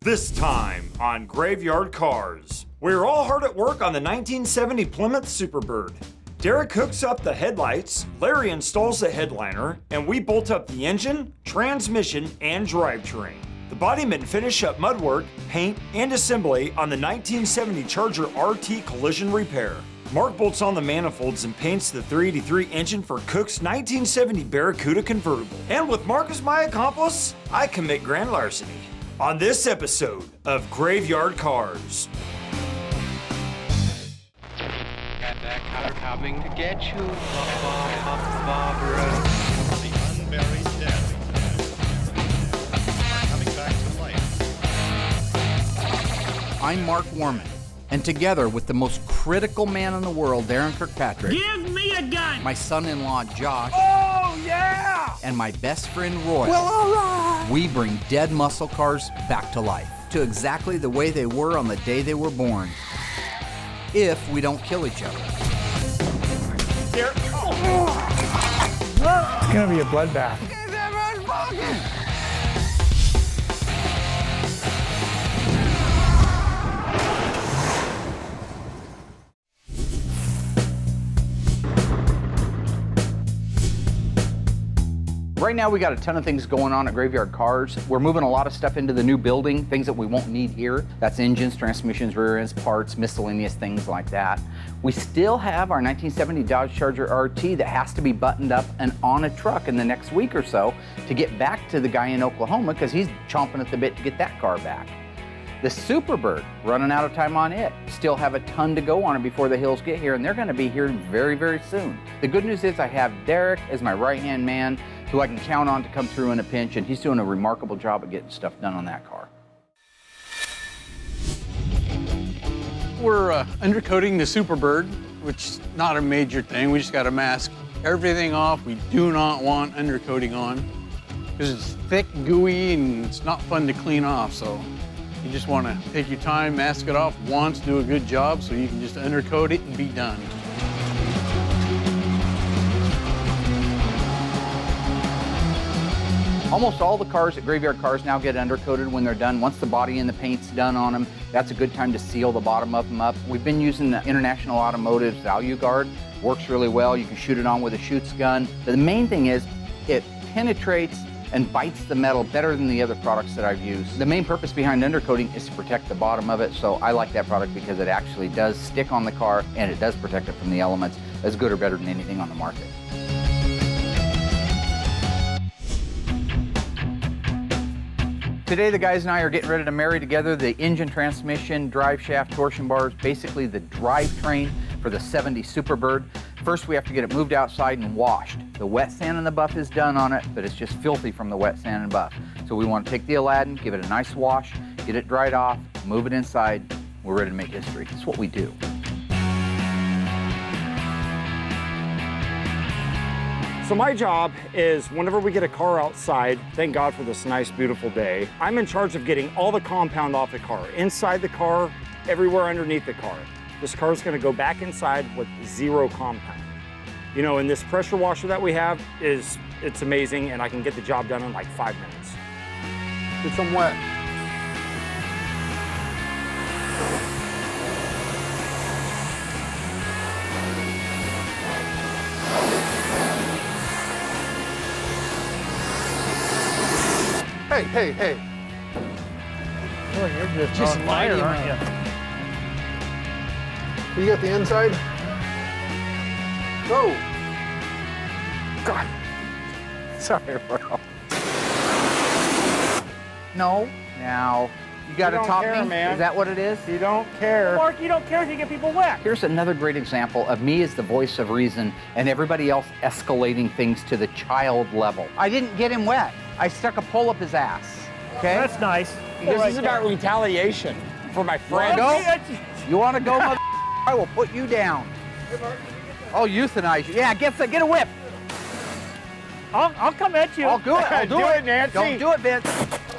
This time on Graveyard Carz. We were all hard at work on the 1970 Plymouth Superbird. Derek hooks up the headlights, Larry installs the headliner, and we bolt up the engine, transmission, and drivetrain. The bodymen finish up mud work, paint, and assembly on the 1970 Charger RT collision repair. Mark bolts on the manifolds and paints the 383 engine for Cook's 1970 Barracuda convertible. And with Mark as my accomplice, I commit grand larceny. On this episode of Graveyard Carz. Got that car coming to get you, Barbara. The unburied dead are coming back to life. I'm Mark Warman, and together with the most critical man in the world, Darren Kirkpatrick, give me a gun! my son-in-law, Josh, Oh, yeah! and my best friend, Roy, Well, all right! we bring dead muscle cars back to life, to exactly the way they were on the day they were born, if we don't kill each other. It's gonna be a bloodbath. Right now, we got a ton of things going on at Graveyard Carz. We're moving a lot of stuff into the new building, things that we won't need here. That's engines, transmissions, rear ends, parts, miscellaneous things like that. We still have our 1970 Dodge Charger RT that has to be buttoned up and on a truck in the next week or so to get back to the guy in Oklahoma because he's chomping at the bit to get that car back. The Superbird, running out of time on it. Still have a ton to go on it before the hills get here, and they're gonna be here very, very soon. The good news is I have Derek as my right-hand man, who I can count on to come through in a pinch, and he's doing a remarkable job of getting stuff done on that car. We're undercoating the Superbird, which is not a major thing. We just got to mask everything off. We do not want undercoating on because it's thick, gooey, and it's not fun to clean off. So you just want to take your time, mask it off once, do a good job so you can just undercoat it and be done. Almost all the cars at Graveyard Carz now get undercoated when they're done. Once the body and the paint's done on them, that's a good time to seal the bottom of them up. We've been using the International Automotive's Value Guard. Works really well. You can shoot it on with a shoots gun. But the main thing is it penetrates and bites the metal better than the other products that I've used. The main purpose behind undercoating is to protect the bottom of it, so I like that product because it actually does stick on the car and it does protect it from the elements as good or better than anything on the market. Today, the guys and I are getting ready to marry together the engine, transmission, drive shaft, torsion bars, basically the drivetrain for the 70 Superbird. First, we have to get it moved outside and washed. The wet sand and the buff is done on it, but it's just filthy from the wet sand and buff. So we want to take the Aladdin, give it a nice wash, get it dried off, move it inside. We're ready to make history. It's what we do. So my job is whenever we get a car outside, thank God for this nice, beautiful day, I'm in charge of getting all the compound off the car, inside the car, everywhere underneath the car. This car is gonna go back inside with zero compound. You know, and this pressure washer that we have it's amazing, and I can get the job done in like 5 minutes. Get some wet. Hey, hey. Oh, you're just on fire, aren't you? You got the inside? Go! God. Sorry, bro. No. Now, you got to don't top care, me? man. Is that what it is? You don't care. Mark, you don't care if you get people wet. Here's another great example of me as the voice of reason and everybody else escalating things to the child level. I didn't get him wet. I stuck a pole up his ass. Okay? That's nice. This is about retaliation for my friend. Go. You want to go, mother? I will put you down. I'll euthanize you. Yeah, get a whip. I'll come at you. I'll do it. I'll do it. Nancy. Don't do it, Vince.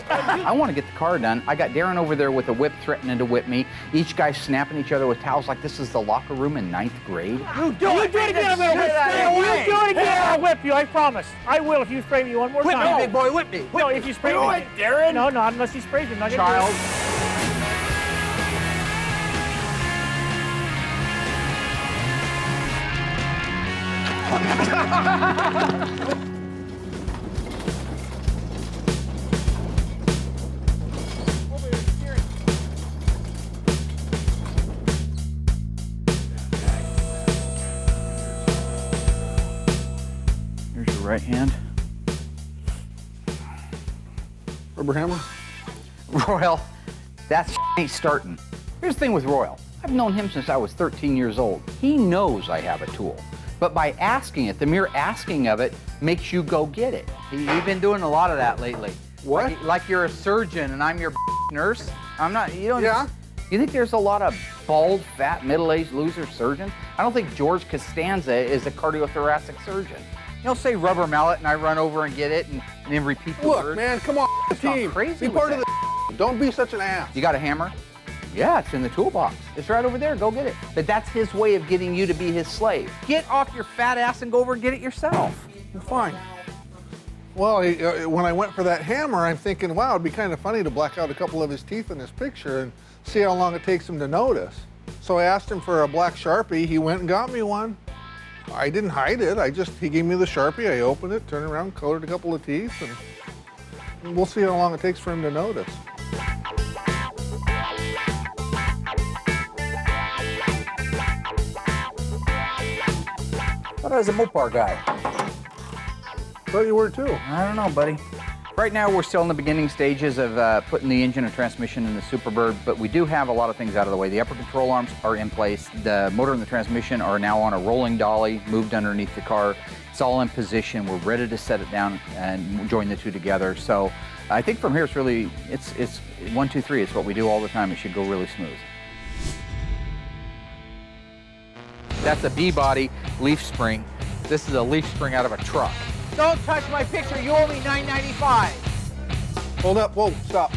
I want to get the car done. I got Darren over there with a whip threatening to whip me. Each guy snapping each other with towels like this is the locker room in 9th grade. You do it again, I'm gonna whip you. You do it again, I'll whip you, I promise. I will if you spray me one more time. Whip me, big boy, whip me. No, if you spray me. Do it, Darren. No, not unless he sprays me. I'm not gonna do Child. it. Here's your right hand. Rubber hammer? Royal, that ain't starting. Here's the thing with Royal. I've known him since I was 13 years old. He knows I have a tool. But by asking it, the mere asking of it makes you go get it. You've been doing a lot of that lately. What? Like you're a surgeon and I'm your nurse. I'm not, you don't. Yeah. You think there's a lot of bald, fat, middle-aged loser surgeons? I don't think George Costanza is a cardiothoracic surgeon. He'll say rubber mallet and I run over and get it and then repeat the Look, word. man, come on, It's not team. crazy Be with part of that. the Don't be such an ass. You got a hammer? Yeah, it's in the toolbox. It's right over there. Go get it. But that's his way of getting you to be his slave. Get off your fat ass and go over and get it yourself. Fine. Well, when I went for that hammer, I'm thinking, wow, it'd be kind of funny to black out a couple of his teeth in this picture and see how long it takes him to notice. So I asked him for a black Sharpie. He went and got me one. I didn't hide it. He gave me the Sharpie. I opened it, turned around, colored a couple of teeth, and we'll see how long it takes for him to notice. I thought I was a Mopar guy. Thought you were too. I don't know, buddy. Right now, we're still in the beginning stages of putting the engine and transmission in the Superbird, but we do have a lot of things out of the way. The upper control arms are in place. The motor and the transmission are now on a rolling dolly, moved underneath the car. It's all in position. We're ready to set it down and join the two together. So I think from here, it's really, it's 1, 2, 3. It's what we do all the time. It should go really smooth. That's a B-body leaf spring. This is a leaf spring out of a truck. Don't touch my picture. You owe me $9.95. Hold up. Whoa, stop.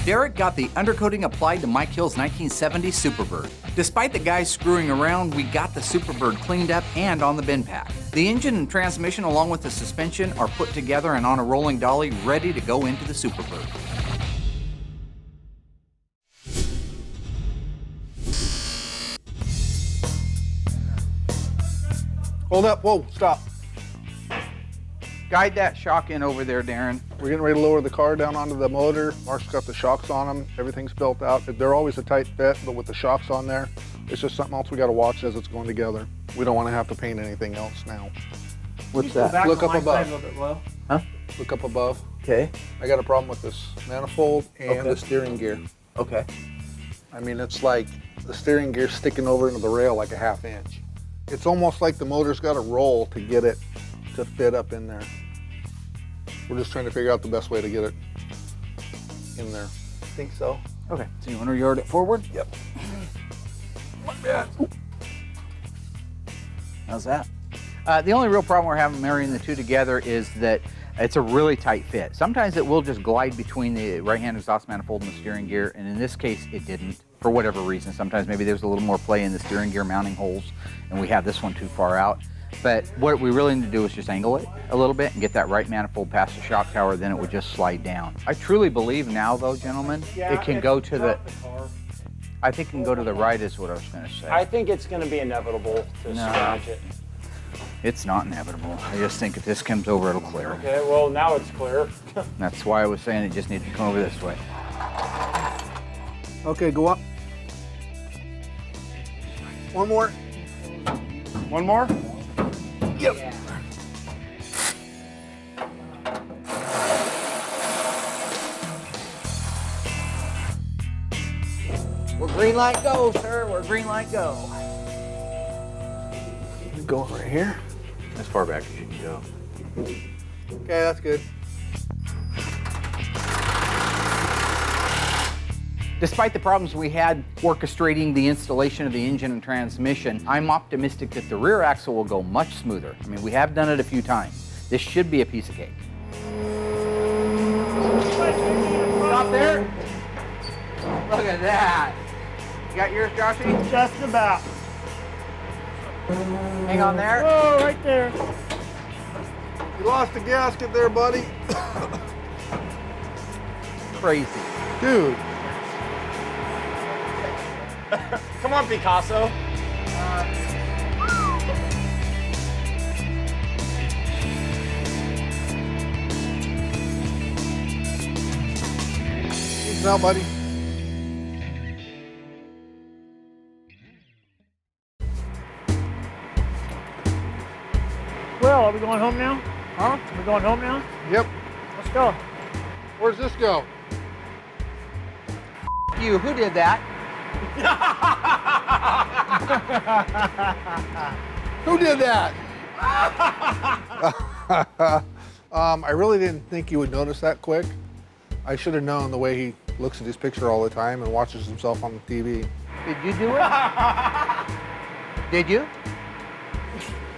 Derek got the undercoating applied to Mike Hill's 1970 Superbird. Despite the guys screwing around, we got the Superbird cleaned up and on the bin pack. The engine and transmission along with the suspension are put together and on a rolling dolly ready to go into the Superbird. Hold up. Whoa, stop. Guide that shock in over there, Darren. We're getting ready to lower the car down onto the motor. Mark's got the shocks on them. Everything's built out. They're always a tight fit, but with the shocks on there, it's just something else we got to watch as it's going together. We don't want to have to paint anything else now. What's that? Look up above. Huh? Look up above. Okay. I got a problem with this manifold and the steering gear. Okay. I mean, it's like the steering gear sticking over into the rail like a ½ inch. It's almost like the motor's got to roll to get it to fit up in there. We're just trying to figure out the best way to get it in there. I think so. Okay. So you want to yard it forward? Yep. How's that? The only real problem we're having marrying the two together is that it's a really tight fit. Sometimes it will just glide between the right-hand exhaust manifold and the steering gear, and in this case, it didn't, for whatever reason. Sometimes maybe there's a little more play in the steering gear mounting holes, and we have this one too far out. But what we really need to do is just angle it a little bit and get that right manifold past the shock tower, then it would just slide down. I truly believe now, though, gentlemen, it can go to the... I think it can go to the right is what I was going to say. I think it's going to be inevitable to scratch it. It's not inevitable. I just think if this comes over, it'll clear. Okay, well, now it's clear. That's why I was saying it just needs to come over this way. Okay, go up. One more. One more? Yep. Where green light go, sir. Where green light go. Going right here. As far back as you can go. Okay, that's good. Despite the problems we had orchestrating the installation of the engine and transmission, I'm optimistic that the rear axle will go much smoother. I mean, we have done it a few times. This should be a piece of cake. Stop there. Look at that. You got yours, Joshy? Just about. Hang on there. Oh, right there. You lost the gasket there, buddy. Crazy. Dude. Come on, Picasso. Peace out, buddy. Well, are we going home now? Huh? We're going home now? Yep. Let's go. Where's this go? You, who did that? Who did that? I really didn't think you would notice that quick. I should have known the way he looks at his picture all the time and watches himself on the TV. Did you do it? Did you?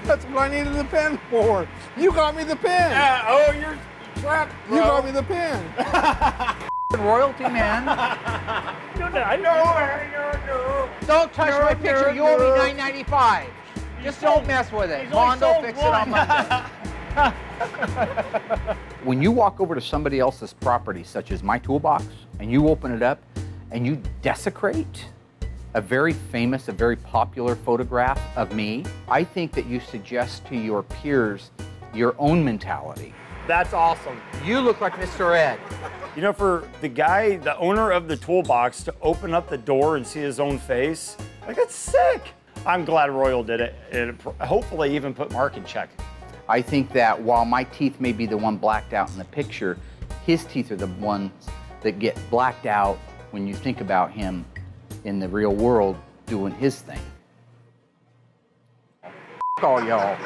That's what I needed the pen for. You got me the pen. Oh, you're trapped, bro. You got me the pen. Royalty, man. No. Don't touch my picture. no, You owe me no. $9.95. Just sold- don't mess with it. he's only Mondo sold fix it on one. Monday. When you walk over to somebody else's property, such as my toolbox, and you open it up and you desecrate a very famous, a very popular photograph of me, I think that you suggest to your peers your own mentality. That's awesome. You look like Mr. Ed. You know, for the guy, the owner of the toolbox, to open up the door and see his own face, like, it's sick. I'm glad Royal did it. It hopefully even put Mark in check. I think that while my teeth may be the one blacked out in the picture, his teeth are the ones that get blacked out when you think about him in the real world doing his thing. All y'all.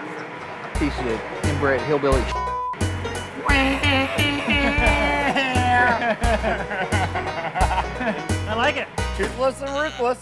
Piece of inbred hillbilly. I like it. Toothless and ruthless.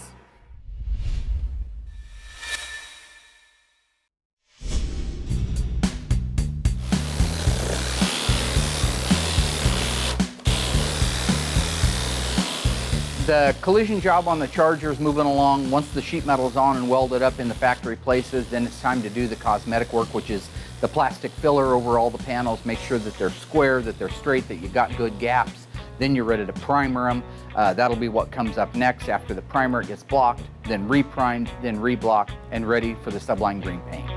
The collision job on the Charger is moving along. Once the sheet metal is on and welded up in the factory places, then it's time to do the cosmetic work, which is the plastic filler over all the panels. Make sure that they're square, that they're straight, that you got good gaps. Then you're ready to primer them. That'll be what comes up next. After the primer gets blocked, then reprimed, then reblocked, and ready for the Sublime Green paint.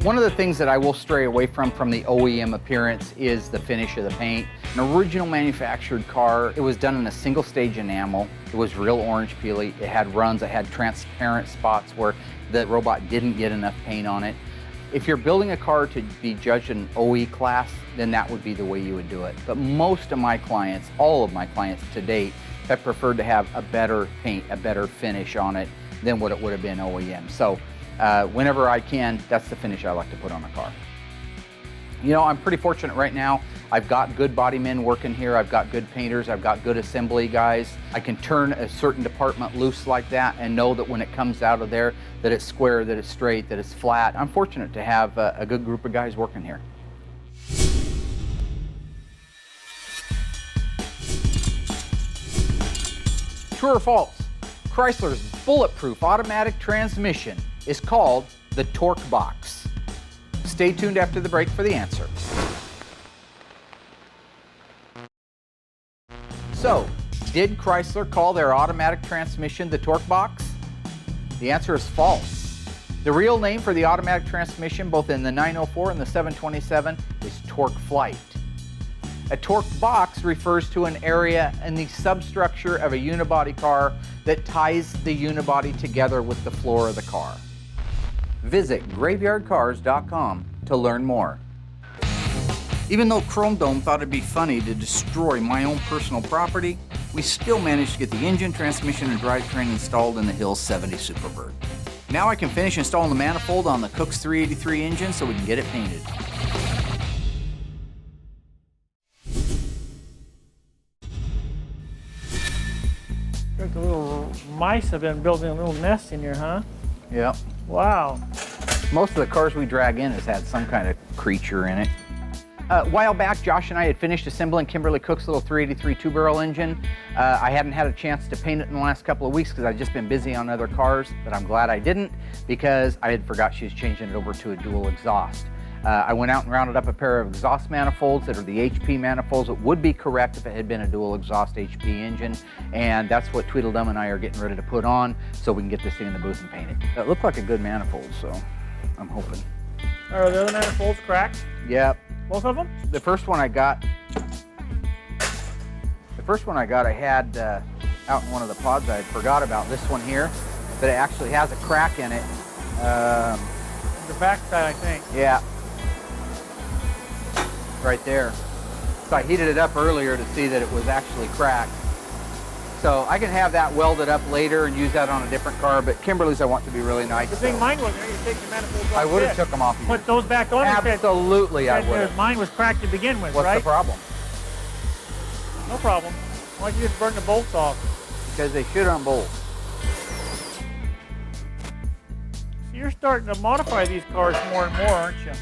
One of the things that I will stray away from the OEM appearance is the finish of the paint. An original manufactured car, it was done in a single stage enamel. It was real orange peely. It had runs, it had transparent spots where the robot didn't get enough paint on it. If you're building a car to be judged in OE class, then that would be the way you would do it. But most of my clients, all of my clients to date, have preferred to have a better paint, a better finish on it than what it would have been OEM. So whenever I can, that's the finish I like to put on a car. You know, I'm pretty fortunate right now. I've got good body men working here. I've got good painters. I've got good assembly guys. I can turn a certain department loose like that and know that when it comes out of there, that it's square, that it's straight, that it's flat. I'm fortunate to have a good group of guys working here. True or false? Chrysler's bulletproof automatic transmission is called the Torque Box. Stay tuned after the break for the answer. So, did Chrysler call their automatic transmission the Torque Box? The answer is false. The real name for the automatic transmission, both in the 904 and the 727, is Torque Flight. A torque box refers to an area in the substructure of a unibody car that ties the unibody together with the floor of the car. Visit graveyardcars.com to learn more. Even though Chrome Dome thought it'd be funny to destroy my own personal property, we still managed to get the engine, transmission, and drivetrain installed in the Hill 70 Superbird. Now I can finish installing the manifold on the Cook's 383 engine so we can get it painted. The little mice have been building a little nest in here, huh? Yep. Wow. Most of the cars we drag in has had some kind of creature in it. A while back, Josh and I had finished assembling Kimberly Cook's little 383 two-barrel engine. I hadn't had a chance to paint it in the last couple of weeks because I'd just been busy on other cars, but I'm glad I didn't because I had forgot she was changing it over to a dual exhaust. I went out and rounded up a pair of exhaust manifolds that are the HP manifolds. It would be correct if it had been a dual exhaust HP engine, and that's what Tweedledum and I are getting ready to put on so we can get this thing in the booth and paint it. It looked like a good manifold, so I'm hoping. Are the other manifolds cracked? Yep. Both of them? The first one I got, I had out in one of the pods. I forgot about this one here, but it actually has a crack in it. The back side, I think. Yeah, right there. So I heated it up earlier to see that it was actually cracked. So I can have that welded up later and use that on a different car, but Kimberly's I want to be really nice. The thing so mine was there, you take the manifolds off. I would have this. took them off. of you. Put those back on. Absolutely, I and would have. Mine was cracked to begin with, What's right? the problem? No problem. Why don't you just burn the bolts off? Because they should unbolt. So you're starting to modify these cars more and more, aren't you?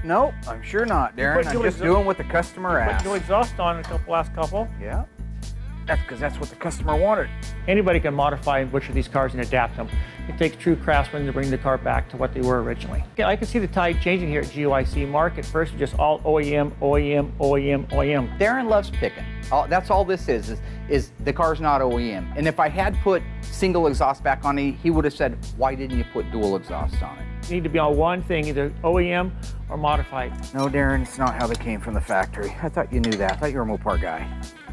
Nope, I'm sure not, Darren. I'm just doing what the customer Put asked. new exhaust on in last couple. Yeah. That's because that's what the customer wanted. Anybody can modify and butcher these cars and adapt them. It takes true craftsmen to bring the car back to what they were originally. Yeah, I can see the tide changing here at GYC. Mark at first was just all OEM, OEM, OEM, OEM. Darren loves picking. That's all this is the car's not OEM. And if I had put single exhaust back on it, he would have said, why didn't you put dual exhaust on it? You need to be on one thing, either OEM or modified. No, Darren, it's not how they came from the factory. I thought you knew that. I thought you were a Mopar guy.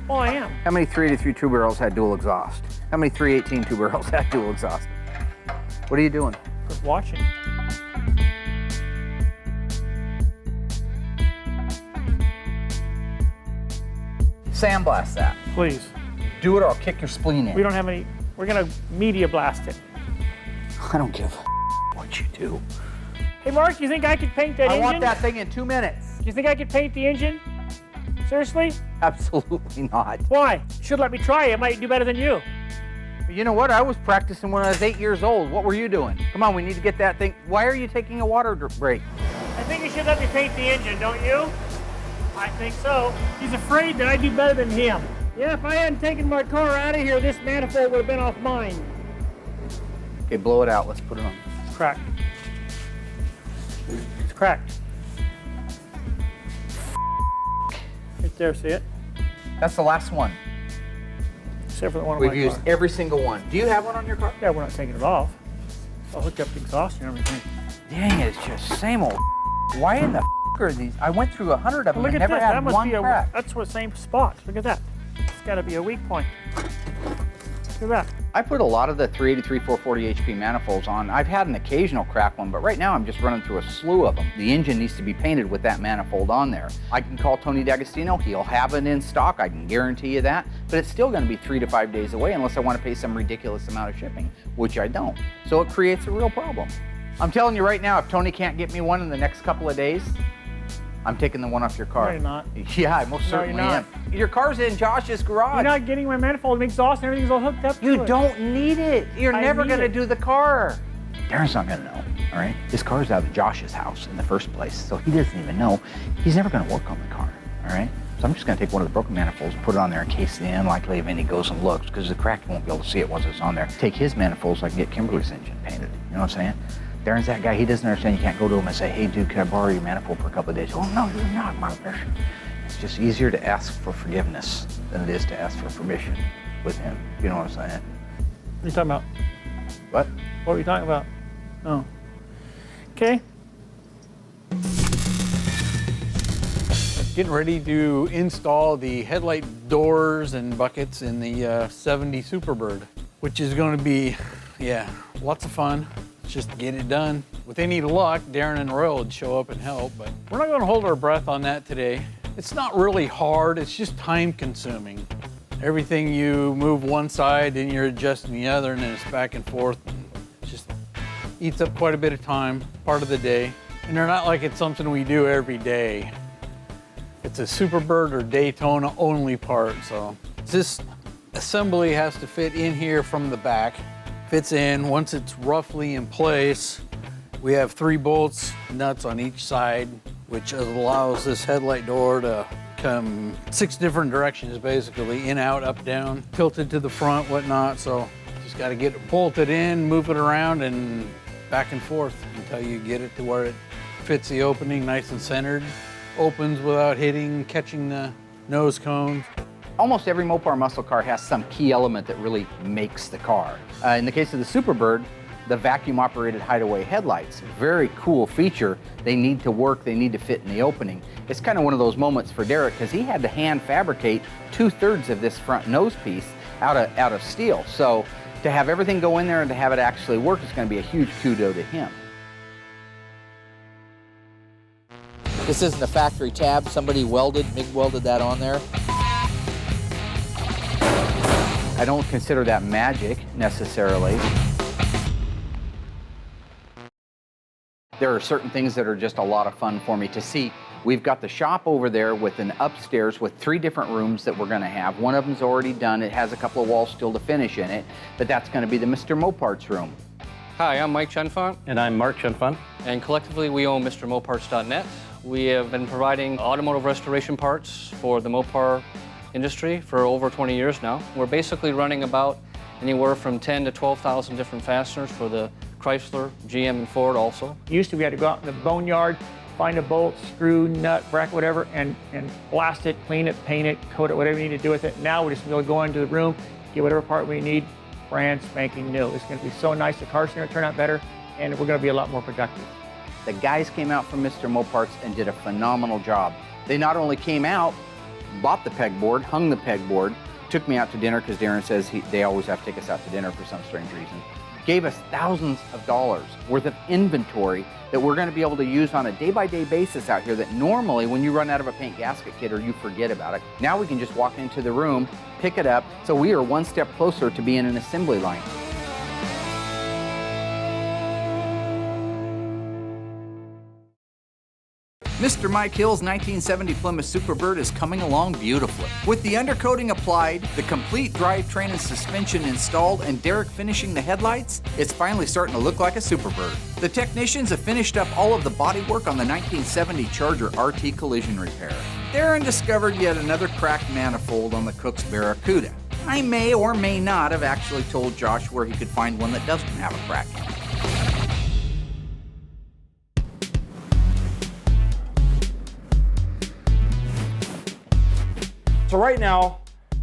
Well, I am. How many 383 two barrels had dual exhaust? How many 318 two barrels had dual exhaust? What are you doing? Just watching. Sandblast that. Please. Do it or I'll kick your spleen in. We don't have any. We're gonna media blast it. I don't give a what you do. Hey, Mark, you think I could paint that I engine? want that thing in 2 minutes. Do you think I could paint the engine? Seriously? Absolutely not. Why? You should let me try it. I might do better than you. You know what? I was practicing when I was 8 years old. What were you doing? Come on, we need to get that thing. Why are you taking a water break? I think you should let me paint the engine, don't you? I think so. He's afraid that I do better than him. Yeah, if I hadn't taken my car out of here, this manifold would have been off mine. Okay, blow it out. Let's put it on. It's cracked. It's cracked. Right there, see it? That's the last one. Except for the one on We've my used car. every single one. Do you have one on your car? Yeah, we're not taking it off. I'll hook up the exhaust and everything. Dang it, it's just same old. Why in the are these? I went through 100 of them Look and at never this. had That must one be crack. that's the same spot. Look at that. It's got to be a weak point. Look at that. I put a lot of the 383 440 HP manifolds on. I've had an occasional crack one, but right now I'm just running through a slew of them. The engine needs to be painted with that manifold on there. I can call Tony D'Agostino. He'll have it in stock. I can guarantee you that. But it's still going to be 3 to 5 days away unless I want to pay some ridiculous amount of shipping, which I don't. So it creates a real problem. I'm telling you right now, if Tony can't get me one in the next couple of days, I'm taking the one off your car. No, you're not. Yeah, I most certainly you're not. am. Your car's in Josh's garage. You're not getting my manifold and exhaust and everything's all hooked up to You it. don't need it. You're I never need going to it. do the car. Darren's not going to know, all right? This car's out of Josh's house in the first place, so he doesn't even know. He's never going to work on the car, all right? So I'm just going to take one of the broken manifolds, put it on there in case the unlikely event he goes and looks, because the crack won't be able to see it once it's on there. Take his manifolds so I can get Kimberly's engine painted. You know what I'm saying? Darren's that guy. He doesn't understand. You can't go to him and say, hey, dude, can I borrow your manifold for a couple of days? Oh, no, you're not, Marcus. It's just easier to ask for forgiveness than it is to ask for permission with him. You know what I'm saying? What are you talking about? What? What were you talking about? Oh. Okay. Getting ready to install the headlight doors and buckets in the 70 Superbird, which is going to be, yeah, lots of fun. Just get it done. With any luck, Darren and Royal would show up and help, but we're not going to hold our breath on that today. It's not really hard, it's just time consuming. Everything you move one side, then you're adjusting the other, and then it's back and forth. It just eats up quite a bit of time, part of the day. And they're not like it's something we do every day. It's a Superbird or Daytona only part, so this assembly has to fit in here from the back. Fits in. Once it's roughly in place, we have 3 bolts, nuts on each side. which allows this headlight door to come 6 different directions, basically, in, out, up, down, tilted to the front, whatnot. So just got to get it bolted in, move it around, and back and forth until you get it to where it fits the opening nice and centered. Opens without catching the nose cones. Almost every Mopar muscle car has some key element that really makes the car. In the case of the Superbird, the vacuum-operated hideaway headlights, very cool feature. They need to work, they need to fit in the opening. It's kind of one of those moments for Derek because he had to hand fabricate 2/3 of this front nose piece out of steel. So to have everything go in there and to have it actually work is going to be a huge kudo to him. This isn't a factory tab. Somebody MIG welded that on there. I don't consider that magic necessarily. There are certain things that are just a lot of fun for me to see. We've got the shop over there with an upstairs with 3 different rooms that we're gonna have. One of them's already done. It has a couple of walls still to finish in it, but that's gonna be the Mr. Moparts room. Hi, I'm Mike Chenfont. And I'm Mark Chenfont. And collectively we own MrMoparts.net. We have been providing automotive restoration parts for the Mopar industry for over 20 years now. We're basically running about anywhere from 10 to 12,000 different fasteners for the Chrysler, GM, and Ford also. Used to, we had to go out in the boneyard, find a bolt, screw, nut, bracket, whatever, and blast it, clean it, paint it, coat it, whatever you need to do with it. Now we're just going to go into the room, get whatever part we need, brand spanking new. It's going to be so nice. The car's going to turn out better, and we're going to be a lot more productive. The guys came out from Mr. Moparts and did a phenomenal job. They not only came out, bought the pegboard, hung the pegboard, took me out to dinner because Darren says they always have to take us out to dinner for some strange reason. Gave us thousands of dollars worth of inventory that we're going to be able to use on a day-by-day basis out here that normally when you run out of a paint gasket kit or you forget about it, now we can just walk into the room, pick it up, so we are one step closer to being an assembly line. Mr. Mike Hill's 1970 Plymouth Superbird is coming along beautifully. With the undercoating applied, the complete drivetrain and suspension installed, and Derek finishing the headlights, it's finally starting to look like a Superbird. The technicians have finished up all of the bodywork on the 1970 Charger RT collision repair. Darren discovered yet another cracked manifold on the Cook's Barracuda. I may or may not have actually told Josh where he could find one that doesn't have a crack in it. So right now,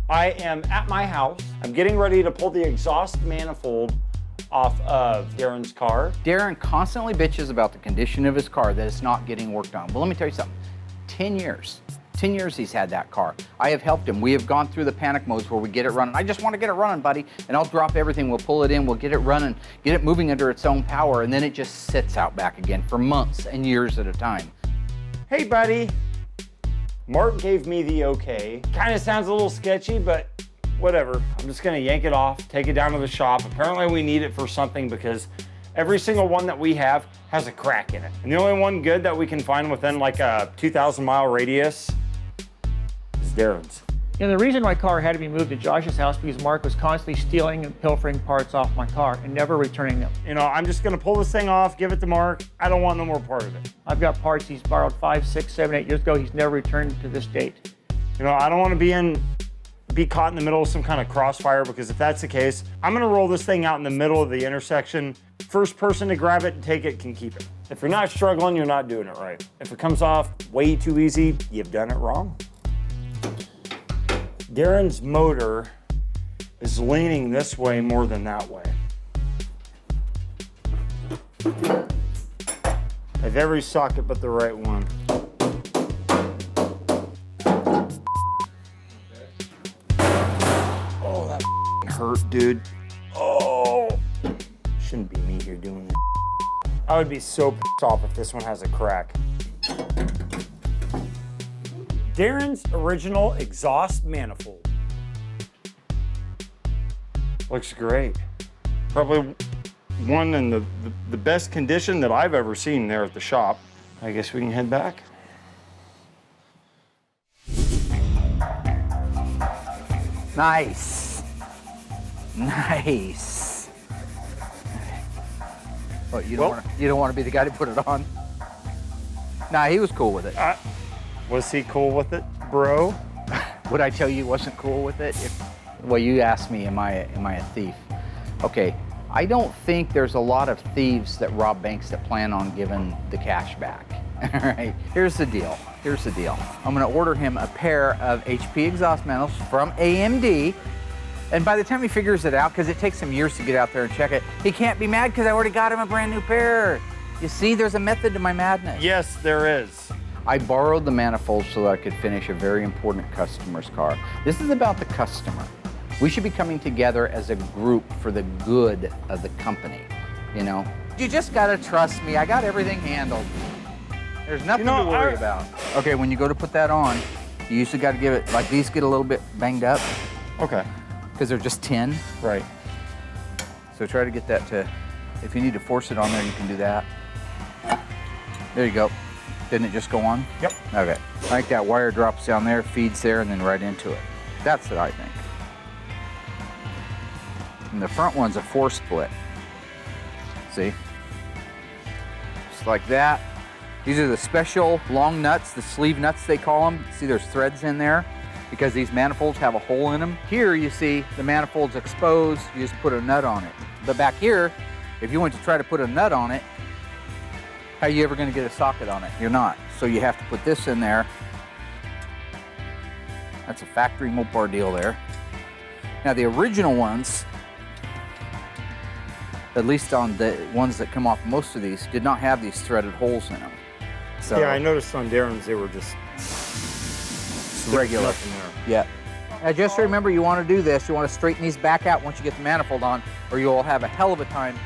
I am at my house. I'm getting ready to pull the exhaust manifold off of Darren's car. Darren constantly bitches about the condition of his car, that it's not getting worked on. But let me tell you something, 10 years he's had that car. I have helped him. We have gone through the panic modes where we get it running. I just want to get it running, buddy. And I'll drop everything, we'll pull it in, we'll get it running, get it moving under its own power, and then it just sits out back again for months and years at a time. Hey buddy, Mark gave me the okay. Kind of sounds a little sketchy, but whatever. I'm just gonna yank it off, take it down to the shop. Apparently we need it for something because every single one that we have has a crack in it. And the only one good that we can find within like a 2,000-mile radius is Darren's. You know, the reason my car had to be moved to Josh's house because Mark was constantly stealing and pilfering parts off my car and never returning them. You know, I'm just gonna pull this thing off, give it to Mark. I don't want no more part of it. I've got parts he's borrowed 5, 6, 7, 8 years ago. He's never returned to this date. You know, I don't want to be caught in the middle of some kind of crossfire, because if that's the case, I'm gonna roll this thing out in the middle of the intersection. First person to grab it and take it can keep it. If you're not struggling, you're not doing it right. If it comes off way too easy, you've done it wrong. Darren's motor is leaning this way more than that way. I have every socket but the right one. Oh, that hurt, dude. Oh, shouldn't be me here doing this. I would be so pissed off if this one has a crack. Darren's original exhaust manifold. Looks great. Probably one in the best condition that I've ever seen there at the shop. I guess we can head back. Nice. Nice. Oh, you don't want to be the guy to put it on? Nah, he was cool with it. Was he cool with it, bro? Would I tell you he wasn't cool with it? Well, you asked me, am I a thief? Okay, I don't think there's a lot of thieves that rob banks that plan on giving the cash back. All right, here's the deal. I'm gonna order him a pair of HP exhaust mantles from AMD. And by the time he figures it out, because it takes him years to get out there and check it, he can't be mad because I already got him a brand new pair. You see, there's a method to my madness. Yes, there is. I borrowed the manifolds so that I could finish a very important customer's car. This is about the customer. We should be coming together as a group for the good of the company, you know? You just gotta trust me. I got everything handled. There's nothing to worry about. Okay, when you go to put that on, you usually gotta give it, like these get a little bit banged up. Okay. Because they're just tin. Right. So try to get that to, if you need to force it on there, you can do that. There you go. Didn't it just go on? Yep. Okay. I think that wire drops down there, feeds there, and then right into it. That's what I think. And the front one's a 4-split. See? Just like that. These are the special long nuts, the sleeve nuts they call them. See, there's threads in there because these manifolds have a hole in them. Here you see the manifold's exposed, you just put a nut on it. But back here, if you went to try to put a nut on it, how are you ever going to get a socket on it? You're not. So you have to put this in there. That's a factory Mopar deal there. Now the original ones, at least on the ones that come off most of these, did not have these threaded holes in them. So Yeah, I noticed on Darren's they were just regular. nothing there. Yeah. Now just remember, you want to do this. You want to straighten these back out once you get the manifold on, or you'll have a hell of a time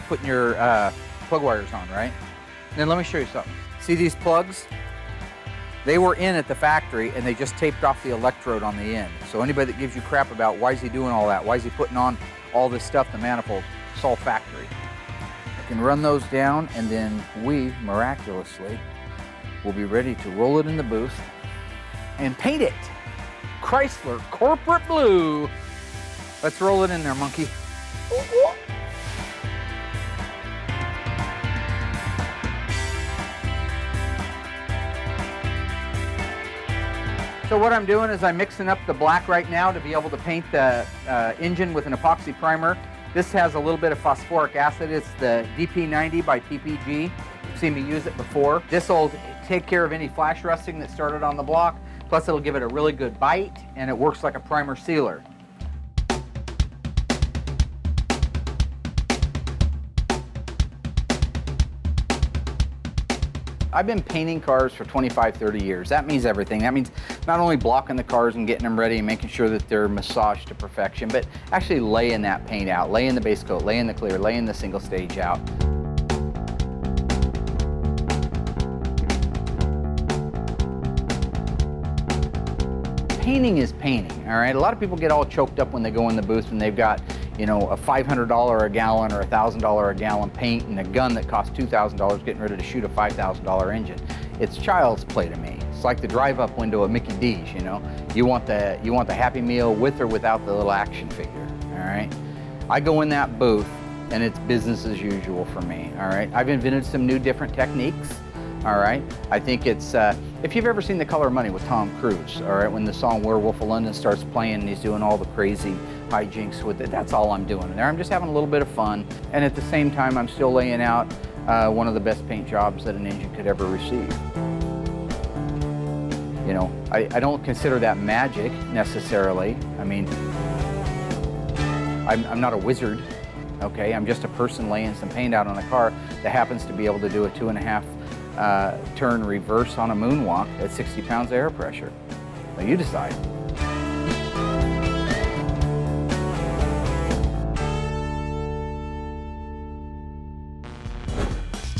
putting your plug wires on, right? And then let me show you something. See these plugs? They were in at the factory and they just taped off the electrode on the end. So anybody that gives you crap about why is he doing all that, why is he putting on all this stuff, the manifold, it's all factory. I can run those down and then we, miraculously, will be ready to roll it in the booth and paint it. Chrysler Corporate Blue. Let's roll it in there, monkey. So what I'm doing is I'm mixing up the black right now to be able to paint the engine with an epoxy primer. This has a little bit of phosphoric acid. It's the DP90 by PPG. You've seen me use it before. This will take care of any flash rusting that started on the block. Plus it'll give it a really good bite and it works like a primer sealer. I've been painting cars for 25, 30 years. That means everything. That means not only blocking the cars and getting them ready and making sure that they're massaged to perfection, but actually laying that paint out, laying the base coat, laying the clear, laying the single stage out. Painting is painting, all right? A lot of people get all choked up when they go in the booth and they've got, you know, a $500 a gallon or $1,000 a gallon paint and a gun that costs $2,000 getting ready to shoot a $5,000 engine. It's child's play to me. It's like the drive-up window of Mickey D's, you know? You want the Happy Meal with or without the little action figure, all right? I go in that booth and it's business as usual for me, all right? I've invented some new different techniques, all right? I think it's, if you've ever seen The Color of Money with Tom Cruise, all right, when the song Werewolf of London starts playing and he's doing all the crazy hijinks with it, that's all I'm doing in there. I'm just having a little bit of fun, and at the same time, I'm still laying out one of the best paint jobs that an engine could ever receive. You know, I don't consider that magic necessarily. I mean, I'm not a wizard, okay? I'm just a person laying some paint out on a car that happens to be able to do a 2.5 turn reverse on a moonwalk at 60 pounds of air pressure. Now you decide.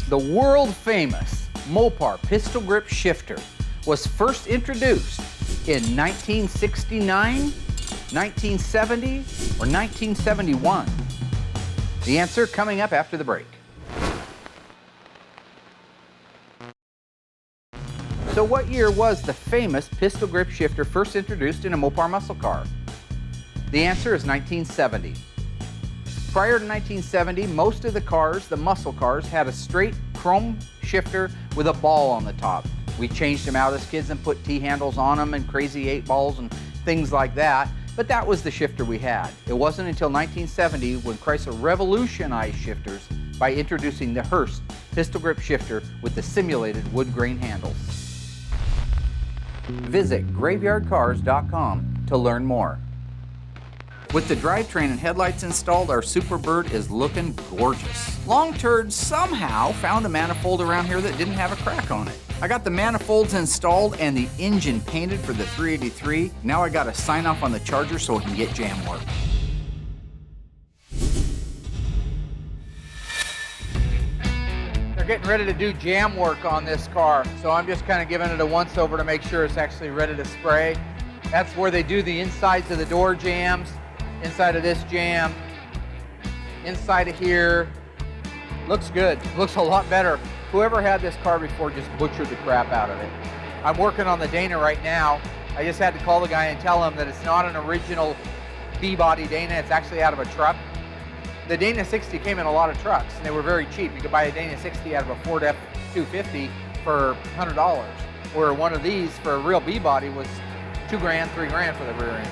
The world famous Mopar pistol grip shifter was first introduced in 1969, 1970, or 1971? The answer coming up after the break. So what year was the famous pistol grip shifter first introduced in a Mopar muscle car? The answer is 1970. Prior to 1970, most of the cars, the muscle cars, had a straight chrome shifter with a ball on the top. We changed them out as kids and put T-handles on them and crazy 8 balls and things like that. But that was the shifter we had. It wasn't until 1970 when Chrysler revolutionized shifters by introducing the Hurst pistol grip shifter with the simulated wood grain handles. Visit graveyardcars.com to learn more. With the drivetrain and headlights installed, our Superbird is looking gorgeous. Long Turd somehow found a manifold around here that didn't have a crack on it. I got the manifolds installed and the engine painted for the 383. Now I got to sign off on the Charger so it can get jam work. They're getting ready to do jam work on this car, so I'm just kind of giving it a once over to make sure it's actually ready to spray. That's where they do the insides of the door jams, inside of this jam, inside of here. Looks good, looks a lot better. Whoever had this car before just butchered the crap out of it. I'm working on the Dana right now. I just had to call the guy and tell him that it's not an original B-body Dana, it's actually out of a truck. The Dana 60 came in a lot of trucks and they were very cheap. You could buy a Dana 60 out of a Ford F-250 for $100, where one of these for a real B-body was $2 grand, $3 grand for the rear end.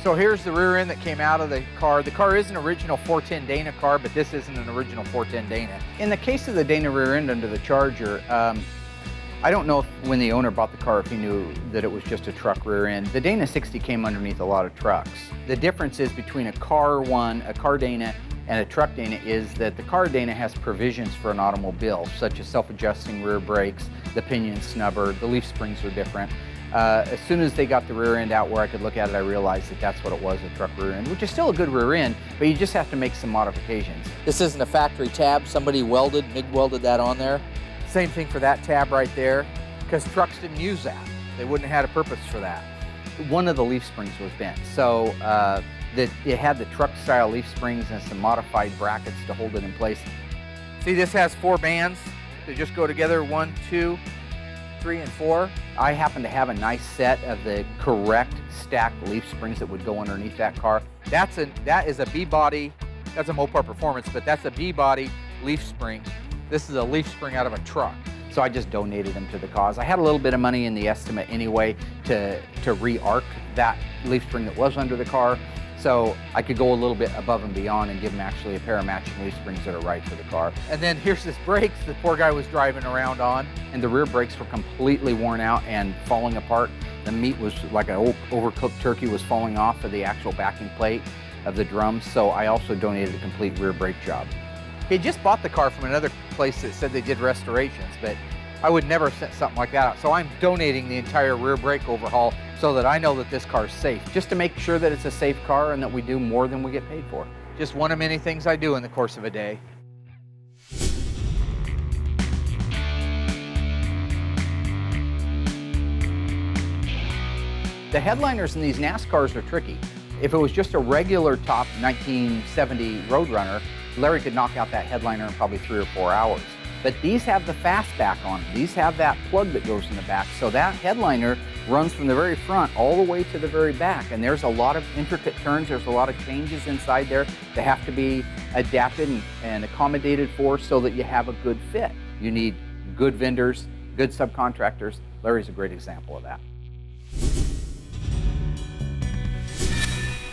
So here's the rear end that came out of the car. The car is an original 410 Dana car, but this isn't an original 410 Dana. In the case of the Dana rear end under the Charger, I don't know if when the owner bought the car if he knew that it was just a truck rear end. The Dana 60 came underneath a lot of trucks. The difference is between a car Dana, and a truck Dana is that the car Dana has provisions for an automobile, such as self-adjusting rear brakes, the pinion snubber, the leaf springs are different. As soon as they got the rear end out where I could look at it, I realized that that's what it was, a truck rear end, which is still a good rear end, but you just have to make some modifications. This isn't a factory tab. Somebody MIG welded that on there. Same thing for that tab right there, because trucks didn't use that. They wouldn't have had a purpose for that. One of the leaf springs was bent, so it had the truck-style leaf springs and some modified brackets to hold it in place. See, this has 4 bands that just go together, 1, 2, 3, and 4. I happen to have a nice set of the correct stacked leaf springs that would go underneath that car. That is a B-body, that's a Mopar Performance, but that's a B-body leaf spring. This is a leaf spring out of a truck. So I just donated them to the cause. I had a little bit of money in the estimate anyway to re-arc that leaf spring that was under the car. So I could go a little bit above and beyond and give him actually a pair of matching leaf springs that are right for the car. And then here's this brakes the poor guy was driving around on, and the rear brakes were completely worn out and falling apart. The meat was like an overcooked turkey was falling off of the actual backing plate of the drums. So I also donated a complete rear brake job. He just bought the car from another place that said they did restorations, but I would never send something like that out. So I'm donating the entire rear brake overhaul so that I know that this car is safe, just to make sure that it's a safe car and that we do more than we get paid for. Just one of many things I do in the course of a day. The headliners in these NASCARs are tricky. If it was just a regular top 1970 Roadrunner, Larry could knock out that headliner in probably 3 or 4 hours. But these have the fastback on them. These have that plug that goes in the back. So that headliner runs from the very front all the way to the very back. And there's a lot of intricate turns. There's a lot of changes inside there that have to be adapted and accommodated for so that you have a good fit. You need good vendors, good subcontractors. Larry's a great example of that.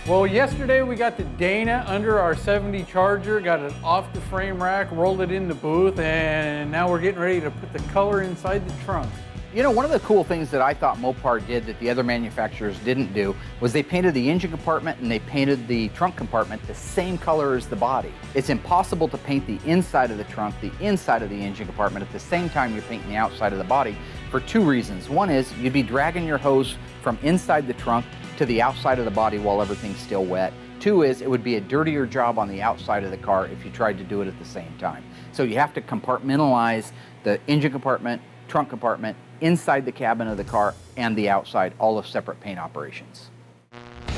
Well, yesterday we got the Dana under our 70 Charger, got it off the frame rack, rolled it in the booth, and now we're getting ready to put the color inside the trunk. You know, one of the cool things that I thought Mopar did that the other manufacturers didn't do was they painted the engine compartment and they painted the trunk compartment the same color as the body. It's impossible to paint the inside of the trunk, the inside of the engine compartment at the same time you're painting the outside of the body for 2 reasons. One is you'd be dragging your hose from inside the trunk to the outside of the body while everything's still wet. 2 is it would be a dirtier job on the outside of the car if you tried to do it at the same time. So you have to compartmentalize the engine compartment, trunk compartment, inside the cabin of the car, and the outside, all of separate paint operations.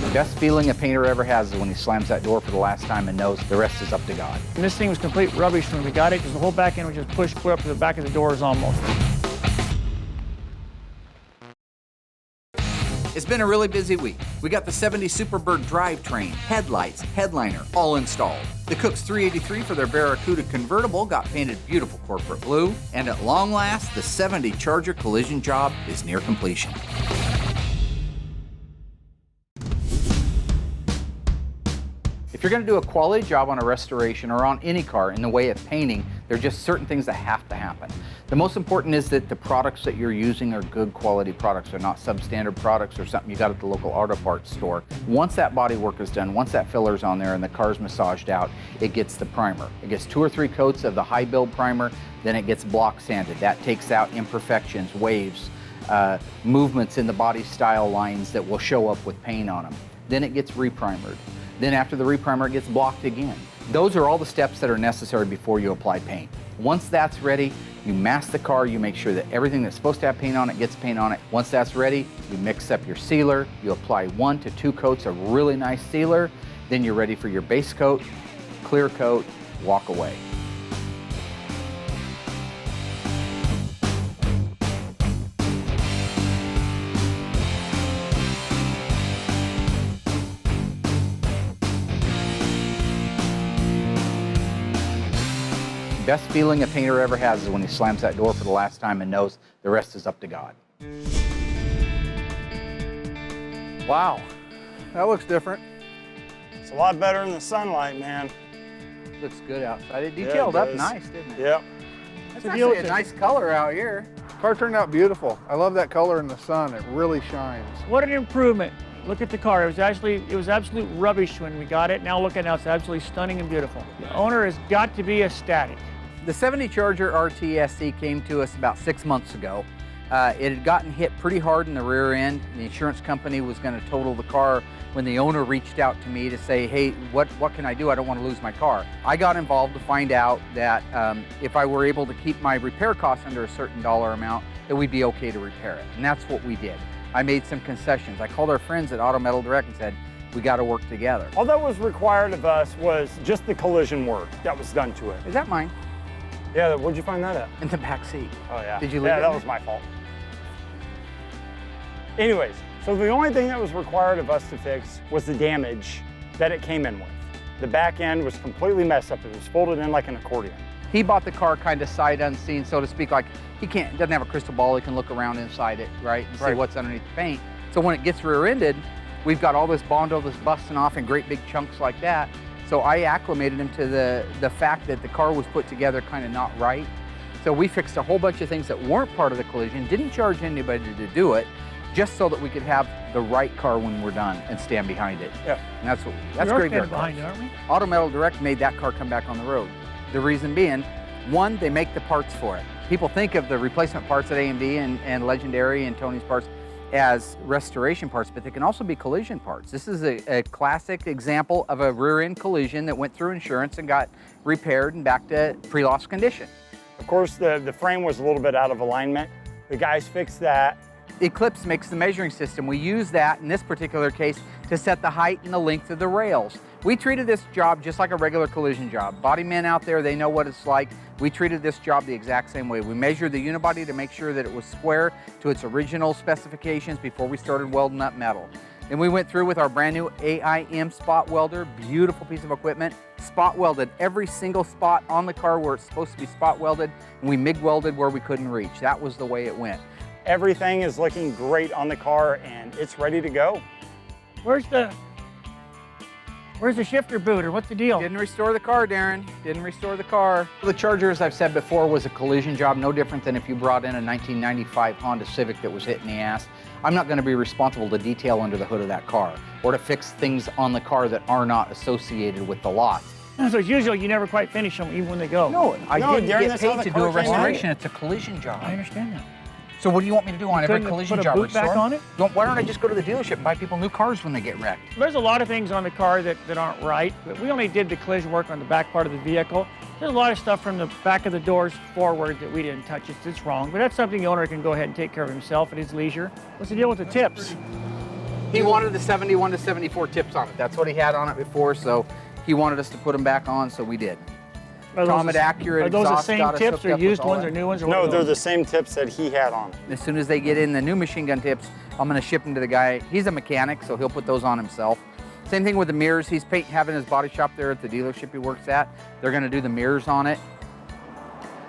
The best feeling a painter ever has is when he slams that door for the last time and knows the rest is up to God. And this thing was complete rubbish when we got it because the whole back end was just pushed clear up to the back of the doors almost. It's been a really busy week. We got the 70 Superbird drivetrain, headlights, headliner, all installed. The Cook's 383 for their Barracuda convertible got painted beautiful corporate blue, and at long last, the 70 Charger collision job is near completion. If you're going to do a quality job on a restoration or on any car in the way of painting, there are just certain things that have to happen. The most important is that the products that you're using are good quality products. They're not substandard products or something you got at the local auto parts store. Once that body work is done, once that filler's on there and the car's massaged out, it gets the primer. It gets 2 or 3 coats of the high build primer, then it gets block sanded. That takes out imperfections, waves, movements in the body style lines that will show up with paint on them. Then it gets reprimered. Then after the reprimer, it gets blocked again. Those are all the steps that are necessary before you apply paint. Once that's ready, you mask the car, you make sure that everything that's supposed to have paint on it gets paint on it. Once that's ready, you mix up your sealer, you apply 1 to 2 coats of really nice sealer, then you're ready for your base coat, clear coat, walk away. Best feeling a painter ever has is when he slams that door for the last time and knows the rest is up to God. Wow, that looks different. It's a lot better in the sunlight, man. Looks good outside. It detailed it up does. nice, didn't it? Yep. That's the actually deal a with it. nice color out here. Car turned out beautiful. I love that color in the sun. It really shines. What an improvement. Look at the car. It was absolute rubbish when we got it. Now look at it now, it's absolutely stunning and beautiful. The owner has got to be ecstatic. The 70 Charger RTSC came to us about 6 months ago. It had gotten hit pretty hard in the rear end. The insurance company was going to total the car when the owner reached out to me to say, hey, what can I do? I don't want to lose my car. I got involved to find out that if I were able to keep my repair costs under a certain dollar amount, that we'd be okay to repair it. And that's what we did. I made some concessions. I called our friends at Auto Metal Direct and said, we got to work together. All that was required of us was just the collision work that was done to it. Is that mine? Yeah, where'd you find that at? In the back seat. Oh, yeah. Did you leave Yeah, it that in was there? my fault. Anyways, so the only thing that was required of us to fix was the damage that it came in with. The back end was completely messed up. It was folded in like an accordion. He bought the car kind of sight unseen, so to speak, like doesn't have a crystal ball, he can look around inside it, right, and see what's underneath the paint. So when it gets rear-ended, we've got all this Bondo that's busting off in great big chunks like that. So I acclimated him to the fact that the car was put together kind of not right. So we fixed a whole bunch of things that weren't part of the collision, didn't charge anybody to do it, just so that we could have the right car when we're done and stand behind it. Yeah. And that's We're Graveyard standing behind Carz. it, aren't we? Auto Metal Direct made that car come back on the road. The reason being, one, they make the parts for it. People think of the replacement parts at AMD and Legendary and Tony's parts as restoration parts, but they can also be collision parts. This is a classic example of a rear end collision that went through insurance and got repaired and back to pre-loss condition. Of course, the frame was a little bit out of alignment. The guys fixed that. Eclipse makes the measuring system. We use that in this particular case to set the height and the length of the rails. We treated this job just like a regular collision job. Body men out there, they know what it's like. We treated this job the exact same way. We measured the unibody to make sure that it was square to its original specifications before we started welding up metal. Then we went through with our brand new AIM spot welder, beautiful piece of equipment, spot welded every single spot on the car where it's supposed to be spot welded, and we MIG welded where we couldn't reach. That was the way it went. Everything is looking great on the car and it's ready to go. Where's the shifter boot, or what's the deal? Didn't restore the car, Darren. Didn't restore the car. The Charger, as I've said before, was a collision job, no different than if you brought in a 1995 Honda Civic that was hit in the ass. I'm not going to be responsible to detail under the hood of that car or to fix things on the car that are not associated with the lot. So it's usual, you never quite finish them even when they go. No, I No, didn't Darren, get that's how paid the to car do a came out. restoration. It's a collision job. I understand that. So what do you want me to do on every Couldn't collision put a job? boot back Restore? on it? Why don't I just go to the dealership and buy people new cars when they get wrecked? There's a lot of things on the car that aren't right, but we only did the collision work on the back part of the vehicle. There's a lot of stuff from the back of the doors forward that we didn't touch. It's wrong, but that's something the owner can go ahead and take care of himself at his leisure. What's the deal with the tips? He wanted the 71 to 74 tips on it. That's what he had on it before, so he wanted us to put them back on, so we did. Comet accurate Are those the exhaust same got us tips hooked or up with used all ones that. or new ones? Or No, what are they're those? the same tips that he had on. As soon as they get in the new machine gun tips, I'm gonna ship them to the guy. He's a mechanic, so he'll put those on himself. Same thing with the mirrors. He's having his body shop there at the dealership he works at. They're gonna do the mirrors on it.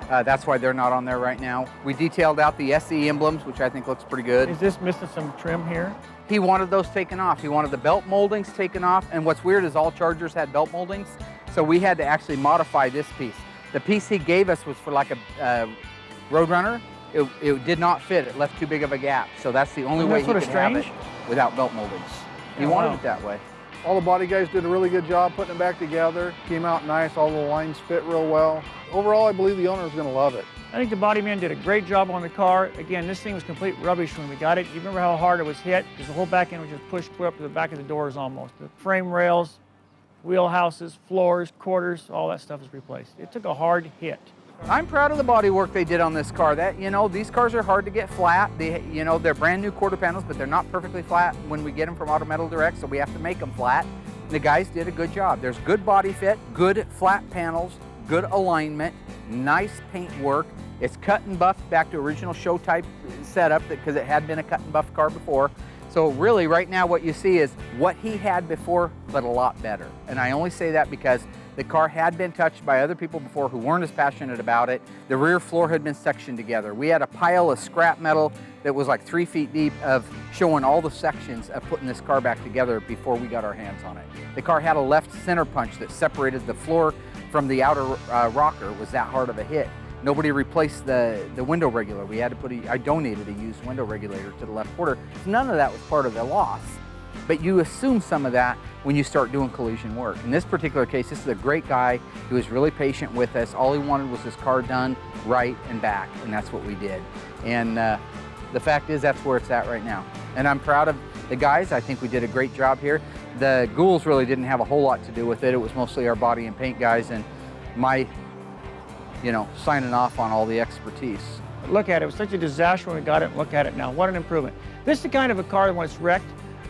That's why they're not on there right now. We detailed out the SE emblems, which I think looks pretty good. Is this missing some trim here? He wanted those taken off. He wanted the belt moldings taken off. And what's weird is all Chargers had belt moldings. So we had to actually modify this piece. The piece he gave us was for like a Roadrunner. It did not fit. It left too big of a gap. So that's the only way he could have it without belt moldings. He wanted it that way. All the body guys did a really good job putting it back together. Came out nice, all the lines fit real well. Overall, I believe the owner is gonna love it. I think the body man did a great job on the car. Again, this thing was complete rubbish when we got it. You remember how hard it was hit? Because the whole back end was just pushed clear up to the back of the doors almost. The frame rails, wheelhouses, floors, quarters, all that stuff was replaced. It took a hard hit. I'm proud of the body work they did on this car. These cars are hard to get flat. They're brand new quarter panels, but they're not perfectly flat when we get them from Auto Metal Direct, so we have to make them flat. The guys did a good job. There's good body fit, good flat panels, good alignment, nice paint work. It's cut and buffed back to original show type setup because it had been a cut and buff car before. So really right now what you see is what he had before, but a lot better. And I only say that because the car had been touched by other people before who weren't as passionate about it. The rear floor had been sectioned together. We had a pile of scrap metal that was like 3 feet deep of showing all the sections of putting this car back together before we got our hands on it. The car had a left center punch that separated the floor from the outer rocker. It was that hard of a hit. Nobody replaced the window regulator. We had to I donated a used window regulator to the left quarter. None of that was part of the loss. But you assume some of that when you start doing collision work. In this particular case, this is a great guy. He was really patient with us. All he wanted was his car done right and back, and that's what we did. And the fact is, that's where it's at right now. And I'm proud of the guys. I think we did a great job here. The ghouls really didn't have a whole lot to do with it. It was mostly our body and paint guys and my, signing off on all the expertise. Look at it. It was such a disaster when we got it. Look at it now. What an improvement. This is the kind of a car that when it's wrecked,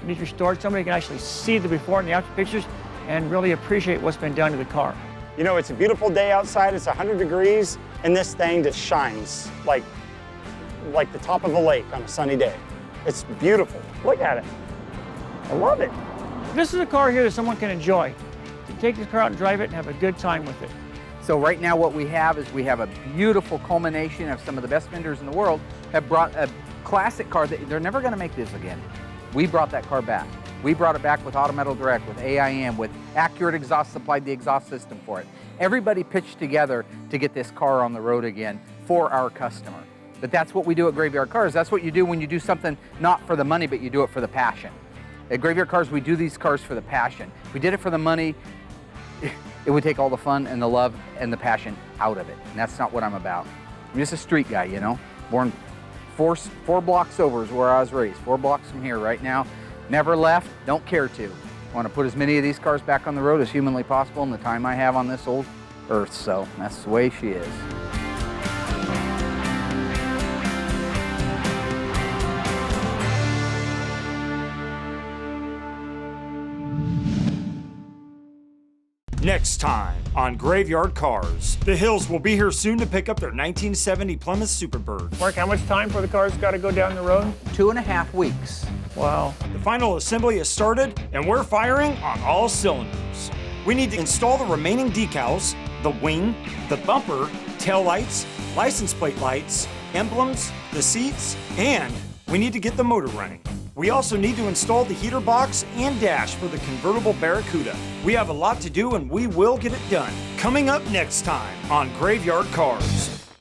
needs restored, somebody can actually see the before and the after pictures and really appreciate what's been done to the car. It's a beautiful day outside. It's 100 degrees, and this thing just shines like the top of a lake on a sunny day. It's beautiful. Look at it. I love it. This is a car here that someone can enjoy. To take this car out and drive it and have a good time with it. So right now what we have is we have a beautiful culmination of some of the best vendors in the world have brought a classic car that they're never going to make this again. We brought that car back. We brought it back with Auto Metal Direct, with AIM, with Accurate Exhaust supplied the exhaust system for it. Everybody pitched together to get this car on the road again for our customer. But that's what we do at Graveyard Carz. That's what you do when you do something not for the money, but you do it for the passion. At Graveyard Carz, we do these cars for the passion. If we did it for the money, it would take all the fun and the love and the passion out of it. And that's not what I'm about. I'm just a street guy, born four blocks over is where I was raised. 4 blocks from here right now. Never left, don't care to. I want to put as many of these cars back on the road as humanly possible in the time I have on this old earth. So that's the way she is. Next time on Graveyard Carz, the Hills will be here soon to pick up their 1970 Plymouth Superbird. Mark, how much time for the car's got to go down the road? 2.5 weeks. Wow. The final assembly has started, and we're firing on all cylinders. We need to install the remaining decals, the wing, the bumper, tail lights, license plate lights, emblems, the seats, and we need to get the motor running. We also need to install the heater box and dash for the convertible Barracuda. We have a lot to do, and we will get it done. Coming up next time on Graveyard Carz.